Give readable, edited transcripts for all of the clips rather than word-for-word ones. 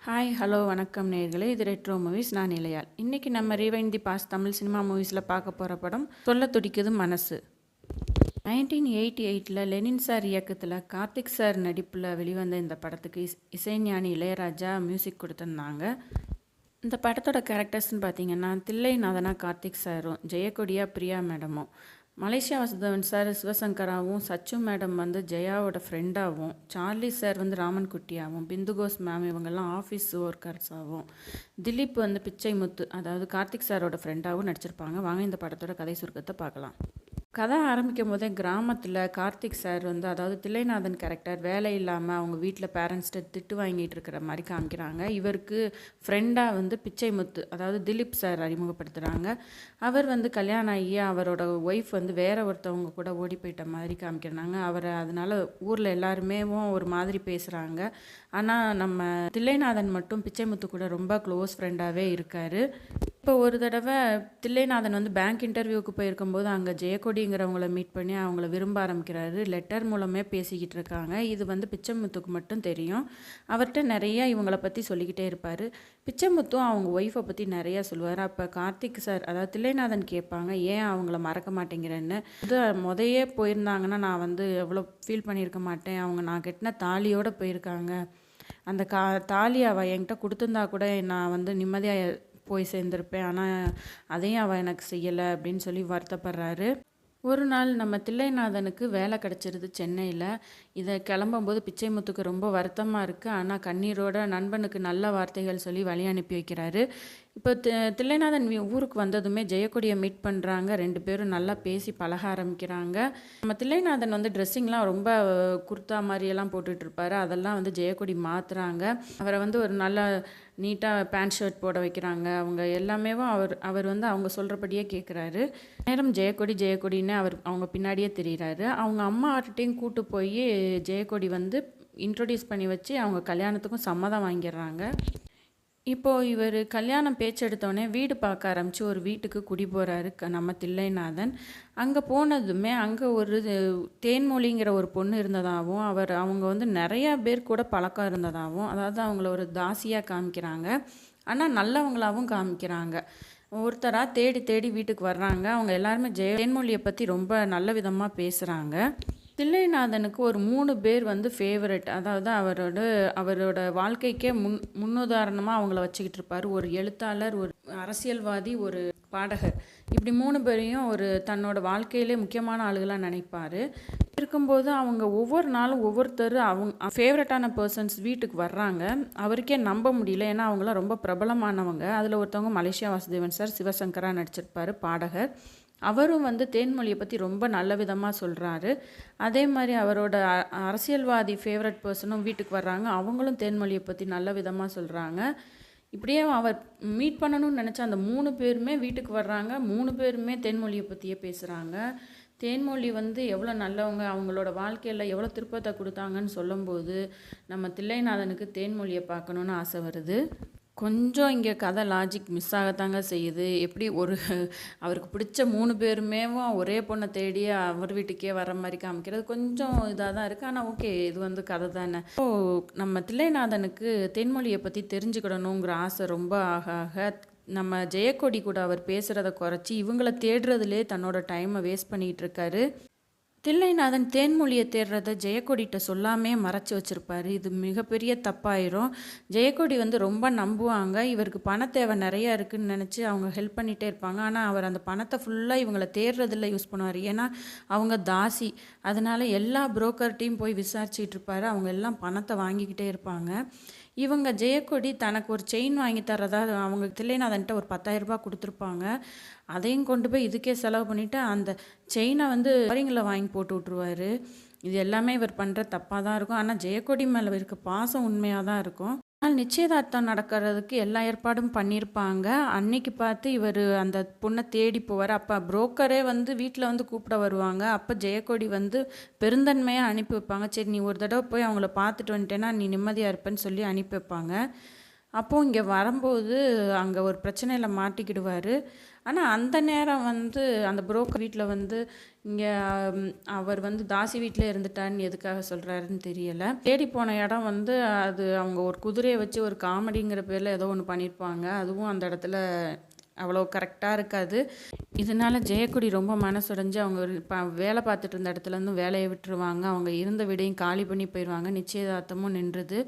Hi hello வணக்கம் நேயர்களே, இது ரெட்ரோ மூவிஸ். நான் நிலையால். இன்றைக்கி நம்ம rewind the past Tamil cinema மூவிஸில் பார்க்க போகிற படம் சொல்ல துடிக்குது மனசு. 1988 லெனின் சார் இயக்கத்தில் கார்த்திக் சார் நடிப்பில் வெளிவந்த இந்த படத்துக்கு இசைஞானி இளையராஜா மியூசிக் கொடுத்துருந்தாங்க. இந்த படத்தோட கேரக்டர்ஸ்னு பார்த்தீங்கன்னா, தில்லைநாதனா கார்த்திக் சாரும், ஜெயக்கொடியா பிரியா மேடமும், மலேசியா வாசுதேவன் சார் சிவசங்கராவும், சச்சு மேடம் வந்து ஜெயாவோட ஃப்ரெண்டாகவும், சார்லி சார் வந்து ராமன் குட்டியாகவும், பிந்துகோஸ் மேம் இவங்கெல்லாம் ஆஃபீஸ் ஒர்க்கர்ஸாகவும், திலீப் வந்து பிச்சை முத்து அதாவது கார்த்திக் சாரோட ஃப்ரெண்டாகவும் நடிச்சிருப்பாங்க. வாங்க இந்த படத்தோட கதை சுருக்கத்தை பார்க்கலாம். கதை ஆரம்பிக்கும் போதே கிராமத்தில் கார்த்திக் சார் வந்து அதாவது தில்லைநாதன் கேரக்டர் வேலை இல்லாமல் அவங்க வீட்டில் பேரண்ட்ஸ்கிட்ட திட்டு வாங்கிட்டு இருக்கிற மாதிரி காமிக்கிறாங்க. இவருக்கு ஃப்ரெண்டாக வந்து பிச்சை முத்து அதாவது திலீப் சார் அறிமுகப்படுத்துகிறாங்க. அவர் வந்து கல்யாணம் ஆகி அவரோட ஒய்ஃப் வந்து வேற ஒருத்தவங்க கூட ஓடி போயிட்ட மாதிரி காமிக்கிறாங்க. அவரை அதனால் ஊரில் எல்லாருமே ஒரு மாதிரி பேசுகிறாங்க. ஆனால் நம்ம தில்லைநாதன் மட்டும் பிச்சை முத்து கூட ரொம்ப க்ளோஸ் ஃப்ரெண்டாகவே இருக்கார். இப்போ ஒரு தடவை தில்லைநாதன் வந்து பேங்க் இன்டர்வியூக்கு போயிருக்கும்போது அங்கே ஜெயக்கொடிங்கிறவங்கள மீட் பண்ணி அவங்கள விரும்ப ஆரம்பிக்கிறாரு. லெட்டர் மூலமே பேசிக்கிட்டு இருக்காங்க. இது வந்து பிச்சைமுத்துக்கு மட்டும் தெரியும். அவர்கிட்ட நிறையா இவங்களை பற்றி சொல்லிக்கிட்டே இருப்பார். பிச்சைமுத்தும் அவங்க ஒய்ஃபை பற்றி நிறையா சொல்லுவார். அப்போ கார்த்திக் சார் அதாவது தில்லைநாதன் கேட்பாங்க, ஏன் அவங்கள மறக்க மாட்டேங்கிறேன்னு. இது முதையே போயிருந்தாங்கன்னா நான் வந்து எவ்வளோ ஃபீல் பண்ணியிருக்க மாட்டேன். அவங்க நான் கட்டின தாலியோடு போயிருக்காங்க. அந்த தாலி அவள் என்கிட்ட கொடுத்துருந்தா கூட நான் வந்து நிம்மதியாக போய் சேர்ந்துருப்பேன். ஆனால் அதையும் அவள் எனக்கு செய்யலை அப்படின்னு சொல்லி வருத்தப்படுறாரு. ஒரு நாள் நம்ம தில்லைநாதனுக்கு வேலை கிடச்சிருது சென்னையில். இதை கிளம்பும்போது பிச்சைமுத்துக்கு ரொம்ப வருத்தமாக இருக்குது. ஆனால் கண்ணீரோட நண்பனுக்கு நல்ல வார்த்தைகள் சொல்லி வழி அனுப்பி வைக்கிறாரு. இப்போ தில்லைநாதன் ஊருக்கு வந்ததுமே ஜெயக்கொடியை மீட் பண்ணுறாங்க. ரெண்டு பேரும் நல்லா பேசி பழக ஆரம்பிக்கிறாங்க. நம்ம தில்லைநாதன் வந்து ட்ரெஸ்ஸிங்லாம் ரொம்ப குர்த்தா மாதிரியெல்லாம் போட்டுட்ருப்பாரு. அதெல்லாம் வந்து ஜெயக்கொடி மாற்றுறாங்க. அவரை வந்து ஒரு நல்ல நீட்டாக பேண்ட் ஷர்ட் போட வைக்கிறாங்க. அவங்க எல்லாமே அவர் வந்து அவங்க சொல்கிறபடியே கேட்குறாரு. நேரம் ஜெயக்கொடின்னு அவங்க பின்னாடியே தெரிகிறாரு. அவங்க அம்மாட்டையும் கூட்டு போய் ஜெயக்கொடி வந்து இன்ட்ரொடியூஸ் பண்ணி வச்சு அவங்க கல்யாணத்துக்கும் சம்மதம் வாங்கிடுறாங்க. இப்போது இவர் கல்யாணம் பேச்செடுத்தோடனே வீடு பார்க்க ஆரம்பித்து ஒரு வீட்டுக்கு குடி போகிறாரு நம்ம தில்லைநாதன். அங்கே போனதுமே அங்கே ஒரு தேன்மொழிங்கிற ஒரு பொண்ணு இருந்ததாகவும் அவங்க வந்து நிறையா பேர் கூட பழக்கம் இருந்ததாகவும் அதாவது அவங்கள ஒரு தாசியாக காமிக்கிறாங்க. ஆனால் நல்லவங்களாகவும் காமிக்கிறாங்க. ஒருத்தராக தேடி தேடி வீட்டுக்கு வர்றாங்க. அவங்க எல்லாருமே தேன்மொழியை பற்றி ரொம்ப நல்ல விதமாக பேசுகிறாங்க. தில்லைநாதனுக்கு ஒரு 3 பேர் வந்து ஃபேவரட். அதாவது அவரோட வாழ்க்கைக்கே முன்னுதாரணமாக அவங்கள வச்சுக்கிட்டு இருப்பார். ஒரு எழுத்தாளர், ஒரு அரசியல்வாதி, ஒரு பாடகர். இப்படி 3 பேரையும் ஒரு தன்னோட வாழ்க்கையிலே முக்கியமான ஆளுகளாக நினைப்பார். இருக்கும்போது அவங்க ஒவ்வொரு நாளும் ஒவ்வொருத்தர் அவங்க ஃபேவரட்டான பர்சன்ஸ் வீட்டுக்கு வர்றாங்க. அவருக்கே நம்ப முடியல. ஏன்னா அவங்களாம் ரொம்ப பிரபலமானவங்க. அதில் ஒருத்தவங்க மலேசியா வாசுதேவன் சார் சிவசங்கரா நடிச்சிருப்பார், பாடகர். அவரும் வந்து தேன்மொழியை பற்றி ரொம்ப நல்ல விதமாக சொல்கிறாரு. அதே மாதிரி அவரோட அரசியல்வாதி ஃபேவரட் பர்சனும் வீட்டுக்கு வர்றாங்க. அவங்களும் தேன்மொழியை பற்றி நல்ல விதமாக சொல்கிறாங்க. இப்படியே அவர் மீட் பண்ணணும்னு நினச்சா அந்த 3 பேருமே வீட்டுக்கு வர்றாங்க. 3 பேருமே தேன்மொழியை பற்றியே பேசுகிறாங்க. தேன்மொழி வந்து எவ்வளோ நல்லவங்க, அவங்களோட வாழ்க்கையில் எவ்வளோ திருப்பத்தை கொடுத்தாங்கன்னு சொல்லும்போது நம்ம தில்லைநாதனுக்கு தேன்மொழியை பார்க்கணுன்னு ஆசை வருது. கொஞ்சம் இங்கே கதை லாஜிக் மிஸ் ஆகத்தாங்க செய்யுது. எப்படி அவருக்கு பிடிச்ச 3 பேருமே ஒரே பொண்ணை தேடி அவர் வீட்டுக்கே வர மாதிரி காமிக்கிறது கொஞ்சம் இதாக தான் இருக்குது. ஆனால் ஓகே, இது வந்து கதை தானே. ஸோ நம்ம தில்லைநாதனுக்கு தேன்மொழியை பற்றி தெரிஞ்சுக்கிடணுங்கிற ஆசை ரொம்ப ஆக ஆக நம்ம ஜெயக்கொடி கூட அவர் பேசுகிறத குறைச்சி இவங்கள தேடுறதுலே தன்னோட டைமை வேஸ்ட் பண்ணிகிட்டு இருக்காரு. தில்லைநாதன் தேன்மொழியை தேடுறத ஜெயக்கொடிகிட்ட சொல்லாமே மறைச்சி வச்சுருப்பார். இது மிகப்பெரிய தப்பாயிரும். ஜெயக்கொடி வந்து ரொம்ப நம்புவாங்க. இவருக்கு பண தேவை நிறையா இருக்குதுன்னு நினச்சி அவங்க ஹெல்ப் பண்ணிகிட்டே இருப்பாங்க. ஆனால் அவர் அந்த பணத்தை ஃபுல்லாக இவங்களை தேடுறதில் யூஸ் பண்ணுவார். ஏன்னா அவங்க தாசி. அதனால் எல்லா புரோக்கர்ட்டையும் போய் விசாரிச்சுட்டு இருப்பார். அவங்க எல்லாம் பணத்தை வாங்கிக்கிட்டே இருப்பாங்க. இவங்க ஜெயக்கொடி தனக்கு ஒரு செயின் வாங்கி தரதா அவங்க தில்லைநாதன்ட்ட ஒரு 10,000 ரூபாய் கொடுத்துருப்பாங்க. அதையும் கொண்டு போய் இதுக்கே செலவு பண்ணிவிட்டு அந்த செயினை வந்து ஃபாரிங்கில் வாங்கி போட்டு விட்ருவார். இது எல்லாமே இவர் பண்ணுற தப்பாக தான் இருக்கும். ஆனால் ஜெயக்கொடி மேலே இருக்க பாசம் உண்மையாக தான் இருக்கும். ஆனால் நிச்சயதார்த்தம் நடக்கிறதுக்கு எல்லா ஏற்பாடும் பண்ணியிருப்பாங்க. அன்னைக்கு பார்த்து இவர் அந்த பொண்ணை தேடி போவார். அப்போ புரோக்கரே வந்து வீட்டில் வந்து கூப்பிட வருவாங்க. அப்போ ஜெயக்கொடி வந்து பெருந்தன்மையாக அனுப்பி வைப்பாங்க. சரி, நீ ஒரு தடவை போய் அவங்கள பார்த்துட்டு வந்துட்டேன்னா நீ நிம்மதியாக இருப்பேன்னு சொல்லி அனுப்பி வைப்பாங்க. அப்போது இங்கே வரும்போது அங்கே ஒரு பிரச்சனையில் மாட்டிக்கிடுவார். ஆனால் அந்த நேரம் வந்து அந்த புரோக்கர் வீட்டில் வந்து இங்கே அவர் வந்து தாசி வீட்டில் இருந்துட்டான்னு எதுக்காக சொல்கிறாருன்னு தெரியலை. தேடி போன இடம் வந்து அது அவங்க ஒரு குதிரையை வச்சு ஒரு காமெடிங்கிற பேரில் ஏதோ ஒன்று பண்ணியிருப்பாங்க. அதுவும் அந்த இடத்துல அவ்வளோ கரெக்டாக இருக்காது. இதனால் ஜெயக்கொடி ரொம்ப மனசுடைஞ்சு அவங்க வேலை பார்த்துட்டு இருந்த இடத்துலேருந்து வேலையை விட்டுருவாங்க. அவங்க இருந்த வீடையும் காலி பண்ணி போயிடுவாங்க. நிச்சயதார்த்தமும் நின்றுது.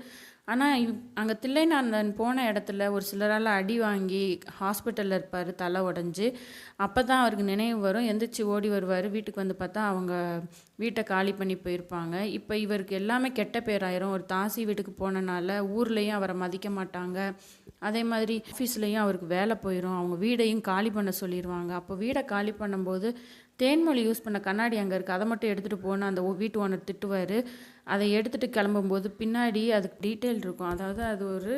ஆனால் அங்கே தில்லைநாதன் போன இடத்துல ஒரு சிலரால் அடி வாங்கி ஹாஸ்பிட்டலில் இருப்பார், தலை உடஞ்சி. அப்போ தான் அவருக்கு நினைவு வரும். எந்திரிச்சு ஓடி வருவார். வீட்டுக்கு வந்து பார்த்தா அவங்க வீட்டை காலி பண்ணி போயிருப்பாங்க. இப்போ இவருக்கு எல்லாமே கெட்ட பேராயிரும். ஒரு தாசி வீட்டுக்கு போனனால ஊர்லேயும் அவரை மதிக்க மாட்டாங்க. அதே மாதிரி ஆஃபீஸ்லேயும் அவருக்கு வேலை போயிடும். அவங்க வீடையும் காலி பண்ண சொல்லிடுவாங்க. அப்போ வீடை காலி பண்ணும்போது தேன்மொழி யூஸ் பண்ண கண்ணாடி அங்கே இருக்குது, அதை மட்டும் எடுத்துகிட்டு போன்னு அந்த வீட்டு ஓனர் திட்டுவார். அதை எடுத்துகிட்டு கிளம்பும்போது பின்னாடி அதுக்கு டீட்டெயில் இருக்கும். அதாவது அது ஒரு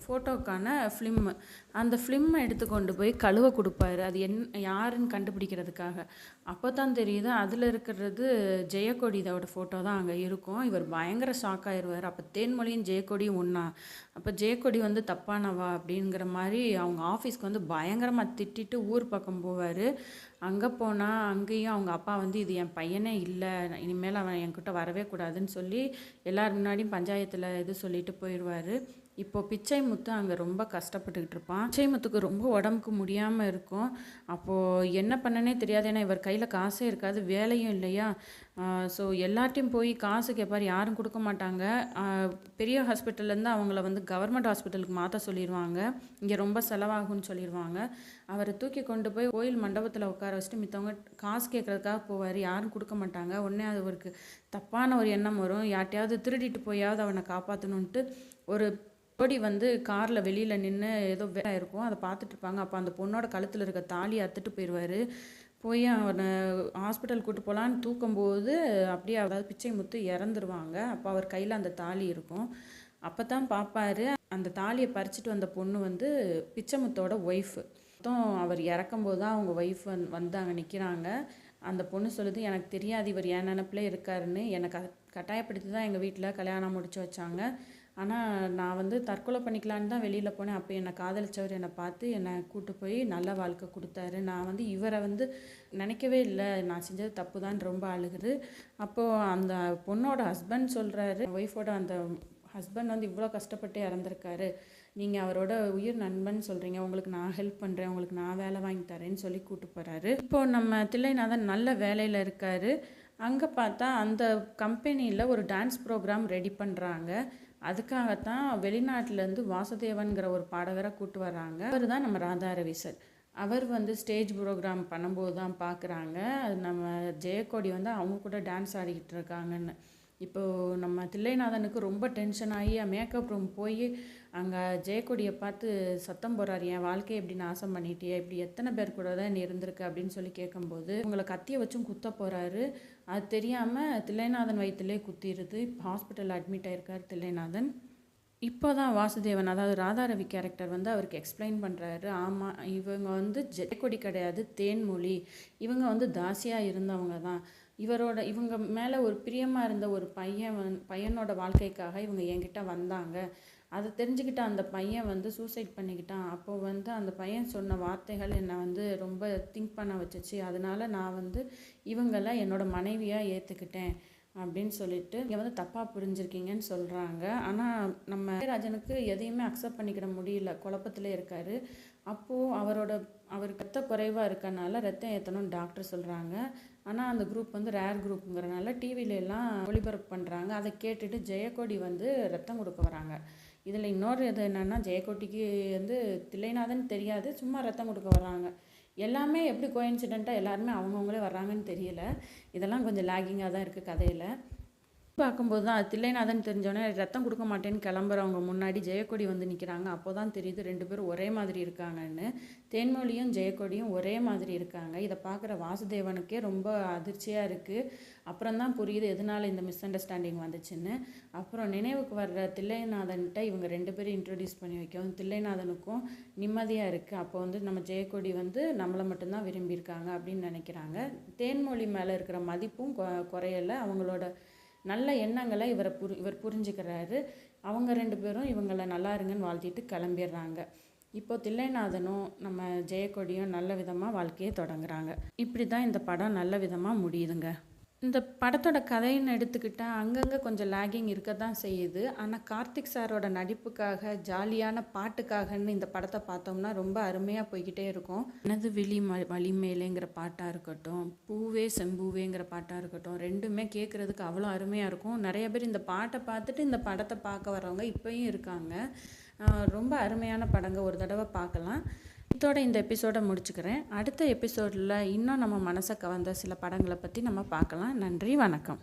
ஃபோட்டோக்கான ஃபிலிம்மு. அந்த ஃபிலிம்மை எடுத்து கொண்டு போய் கழுவ கொடுப்பாரு. அது யாருன்னு கண்டுபிடிக்கிறதுக்காக. அப்போ தான் தெரியுது அதில் இருக்கிறது ஜெயக்கொடியோட ஃபோட்டோ தான் அங்கே இருக்கும். இவர் பயங்கர ஷாக் ஆயிடுவார். அப்போ தேன்மொழியும் ஜெயக்கொடியும் ஒன்றா. அப்போ ஜெயக்கொடி வந்து தப்பானவா அப்படிங்கிற மாதிரி அவங்க ஆஃபீஸ்க்கு வந்து பயங்கரமாக திட்டிட்டு ஊர் பக்கம் போவார். அங்கே போனால் அங்கேயும் அவங்க அப்பா வந்து இது என் பையனே இல்லை, இனிமேல் அவன் என்கிட்ட வரவே கூடாதுன்னு சொல்லி எல்லார் முன்னாடியும் பஞ்சாயத்தில் இது சொல்லிட்டு போயிடுவார். இப்போது பிச்சை முத்து அங்கே ரொம்ப கஷ்டப்பட்டுக்கிட்டு இருப்பான். பிச்சை முத்துக்கு ரொம்ப உடம்புக்கு முடியாமல் இருக்கும். அப்போது என்ன பண்ணனே தெரியாது. ஏன்னா இவர் கையில் காசே இருக்காது, வேலையும் இல்லையா. ஸோ எல்லார்ட்டையும் போய் காசு கேட்பார், யாரும் கொடுக்க மாட்டாங்க. பெரிய ஹாஸ்பிட்டல்லேருந்து அவங்கள வந்து கவர்மெண்ட் ஹாஸ்பிட்டலுக்கு மாற்ற சொல்லிடுவாங்க. இங்கே ரொம்ப செலவாகும்னு சொல்லிடுவாங்க. அவரை தூக்கி கொண்டு போய் கோயில் மண்டபத்தில் உட்கார வச்சுட்டு மித்தவங்க காசு கேட்குறதுக்காக போவார். யாரும் கொடுக்க மாட்டாங்க. உடனே அது அவருக்கு தப்பான ஒரு எண்ணம் வரும். யார்ட்டையாவது திருடிட்டு போயாவது அவனை காப்பாற்றணுன்ட்டு ஒரு ஜோடி வந்து காரில் வெளியில் நின்று ஏதோ வேலை இருக்கும், அதை பார்த்துட்டு இருப்பாங்க. அப்போ அந்த பொண்ணோட கழுத்தில் இருக்க தாலியை அத்துட்டு போயிடுவார். போய் அவனை ஹாஸ்பிட்டல் கூட்டு போகலான்னு தூக்கும்போது அப்படியே அதாவது பிச்சை முத்து இறந்துருவாங்க. அப்போ அவர் கையில் அந்த தாலி இருக்கும். அப்போ தான் பார்ப்பாரு, அந்த தாலியை பறிச்சுட்டு வந்த பொண்ணு வந்து பிச்சை முத்தோட ஒய்ஃபு. மொத்தம் அவர் இறக்கும்போது தான் அவங்க ஒய்ஃப் வந்து அங்கே நிற்கிறாங்க. அந்த பொண்ணு சொல்லுது, எனக்கு தெரியாது இவர் என் நினப்பிலே இருக்காருன்னு. எனக்கு கட்டாயப்படுத்தி தான் எங்கள் வீட்டில் கல்யாணம் முடிச்சு வச்சாங்க. ஆனால் நான் வந்து தற்கொலை பண்ணிக்கலான்னு தான் வெளியில் போனேன். அப்போ என்னை காதலிச்சவர் என்னை பார்த்து என்னை கூட்டு போய் நல்ல வாழ்க்கை கொடுத்தாரு. நான் வந்து இவரை வந்து நினைக்கவே இல்லை, நான் செஞ்சது தப்பு தான் ரொம்ப அழுகுது. அப்போது அந்த பொண்ணோட ஹஸ்பண்ட் சொல்கிறாரு, ஒய்ஃபோட அந்த ஹஸ்பண்ட் வந்து இவ்வளோ கஷ்டப்பட்டு இறந்துருக்காரு, நீங்கள் அவரோட உயிர் நண்பன் சொல்கிறீங்க, உங்களுக்கு நான் ஹெல்ப் பண்ணுறேன், உங்களுக்கு நான் வேலை வாங்கி தரேன்னு சொல்லி கூப்பிட்டு போகிறாரு. இப்போது நம்ம தில்லைநாதன் நல்ல வேலையில் இருக்கார். அங்கே பார்த்தா அந்த கம்பெனியில் ஒரு டான்ஸ் ப்ரோக்ராம் ரெடி பண்ணுறாங்க. அதுக்காகத்தான் வெளிநாட்டிலேருந்து வாசுதேவன்கிற ஒரு பாடகரை கூப்பிட்டு வர்றாங்க. அவர் தான் நம்ம ராதா ரவி சார். அவர் வந்து ஸ்டேஜ் ப்ரோக்ராம் பண்ணும்போது தான் பார்க்குறாங்க அது நம்ம ஜெயக்கொடி வந்து அவங்க கூட டான்ஸ் ஆடிக்கிட்டு இருக்காங்கன்னு. இப்போது நம்ம தில்லைநாதனுக்கு ரொம்ப டென்ஷன் ஆகி மேக்கப் ரூம் போய் அங்கே ஜெயக்கொடியை பார்த்து சத்தம் போடுறாரு, என் வாழ்க்கையை இப்படி நாசம் பண்ணிட்டியே, இப்படி எத்தனை பேர் கூட தான் நீ இருந்திருக்கு அப்படின்னு சொல்லி கேட்கும்போது உங்களை கத்தியை வச்சும் குத்த போகிறாரு. அது தெரியாமல் தில்லைநாதன் வயிற்றுலேயே குத்திடுது. இப்போ ஹாஸ்பிட்டலில் அட்மிட் ஆகிருக்கார் தில்லைநாதன். இப்போ தான் வாசுதேவன் அதாவது ராதாரவி கேரக்டர் வந்து அவருக்கு எக்ஸ்பிளைன் பண்ணுறாரு. ஆமாம், இவங்க வந்து ஜெயக்கொடி கிடையாது, தேன்மொழி. இவங்க வந்து தாசியாக இருந்தவங்க தான். இவங்க மேலே ஒரு பிரியமாக இருந்த ஒரு பையனோட வாழ்க்கைக்காக இவங்க என்கிட்ட வந்தாங்க. அதை தெரிஞ்சுக்கிட்ட அந்த பையன் வந்து சூசைட் பண்ணிக்கிட்டான். அப்போது வந்து அந்த பையன் சொன்ன வார்த்தைகள் என்னை வந்து ரொம்ப திங்க் பண்ண வச்சிச்சு. அதனால நான் வந்து இவங்களை என்னோடய மனைவியாக ஏற்றுக்கிட்டேன் அப்படின்னு சொல்லிட்டு இங்கே வந்து தப்பாக புரிஞ்சிருக்கீங்கன்னு சொல்கிறாங்க. ஆனால் நம்ம ராஜனுக்கு எதையுமே அக்செப்ட் பண்ணிக்கிட முடியல, குழப்பத்திலே இருக்கார். அப்போது அவருக்கு ரத்த குறைவாக இருக்கனால ரத்தம் ஏற்றணும்னு டாக்டர் சொல்கிறாங்க. ஆனால் அந்த குரூப் வந்து ரேர் குரூப்புங்கிறனால டிவிலெலாம் ஒளிபரப்பு பண்ணுறாங்க. அதை கேட்டுட்டு ஜெயக்கொடி வந்து ரத்தம் கொடுக்க வராங்க. இதில் இன்னொரு இது என்னென்னா, ஜெயக்கொடிக்கு வந்து தில்லைநாதன் தெரியாது, சும்மா ரத்தம் கொடுக்க வர்றாங்க. எல்லாமே எப்படி கோயின்சிடெண்ட்டாக எல்லாருமே அவங்கவுங்களே வர்றாங்கன்னு தெரியல. இதெல்லாம் கொஞ்சம் லேகிங்காக தான் இருக்குது கதையில். பார்க்கும்போது தான் அது தில்லைநாதன் தெரிஞ்சோடனே ரத்தம் கொடுக்க மாட்டேன்னு கிளம்புறவங்க முன்னாடி ஜெயக்கொடி வந்து நிற்கிறாங்க. அப்போ தான் தெரியுது ரெண்டு பேரும் ஒரே மாதிரி இருக்காங்கன்னு. தேன்மொழியும் ஜெயக்கொடியும் ஒரே மாதிரி இருக்காங்க. இதை பார்க்குற வாசுதேவனுக்கே ரொம்ப அதிர்ச்சியாக இருக்குது. அப்புறம் தான் புரியுது எதனால் இந்த மிஸ் அண்டர்ஸ்டாண்டிங் வந்துச்சுன்னு. அப்புறம் நினைவுக்கு வர்ற தில்லைநாதன்கிட்ட இவங்க ரெண்டு பேரும் இன்ட்ரடியூஸ் பண்ணி வைக்கவும் தில்லைநாதனுக்கும் நிம்மதியாக இருக்குது. அப்போ வந்து நம்ம ஜெயக்கொடி வந்து நம்மளை மட்டும்தான் விரும்பியிருக்காங்க அப்படின்னு நினைக்கிறாங்க. தேன்மொழி மேலே இருக்கிற மதிப்பும் குறையலை. அவங்களோட நல்ல எண்ணங்களை இவர் புரிஞ்சுக்கிறாரு. அவங்க 2 பேரும் இவங்கள நல்லா இருங்கன்னு வாழ்த்திட்டு கிளம்பிடுறாங்க. இப்போ தில்லைநாதனும் நம்ம ஜெயக்கொடியும் நல்ல விதமாக வாழ்க்கையை தொடங்குறாங்க. இப்படி தான் இந்த படம் நல்ல விதமாக முடியுதுங்க. இந்த படத்தோட கதைன்னு எடுத்துக்கிட்டால் அங்கங்கே கொஞ்சம் லேகிங் இருக்க தான் செய்யுது. ஆனால் கார்த்திக் சாரோட நடிப்புக்காக, ஜாலியான பாட்டுக்காகன்னு இந்த படத்தை பார்த்தோம்னா ரொம்ப அருமையாக போய்கிட்டே இருக்கும். எனது விழி வலிமேலேங்கிற பாட்டாக இருக்கட்டும், பூவே செம்பூவேங்கிற பாட்டாக இருக்கட்டும், ரெண்டுமே கேட்குறதுக்கு அவ்வளோ அருமையாக இருக்கும். நிறைய பேர் இந்த பாட்டை பார்த்துட்டு இந்த படத்தை பார்க்க வரவங்க இப்போயும் இருக்காங்க. ரொம்ப அருமையான படங்க, ஒரு தடவை பார்க்கலாம். இதோட இந்த எபிசோடை முடிச்சுக்கிறேன். அடுத்த எபிசோடில் இன்னும் நம்ம மனசை கவர்ந்த சில படங்களை பற்றி நம்ம பார்க்கலாம். நன்றி, வணக்கம்.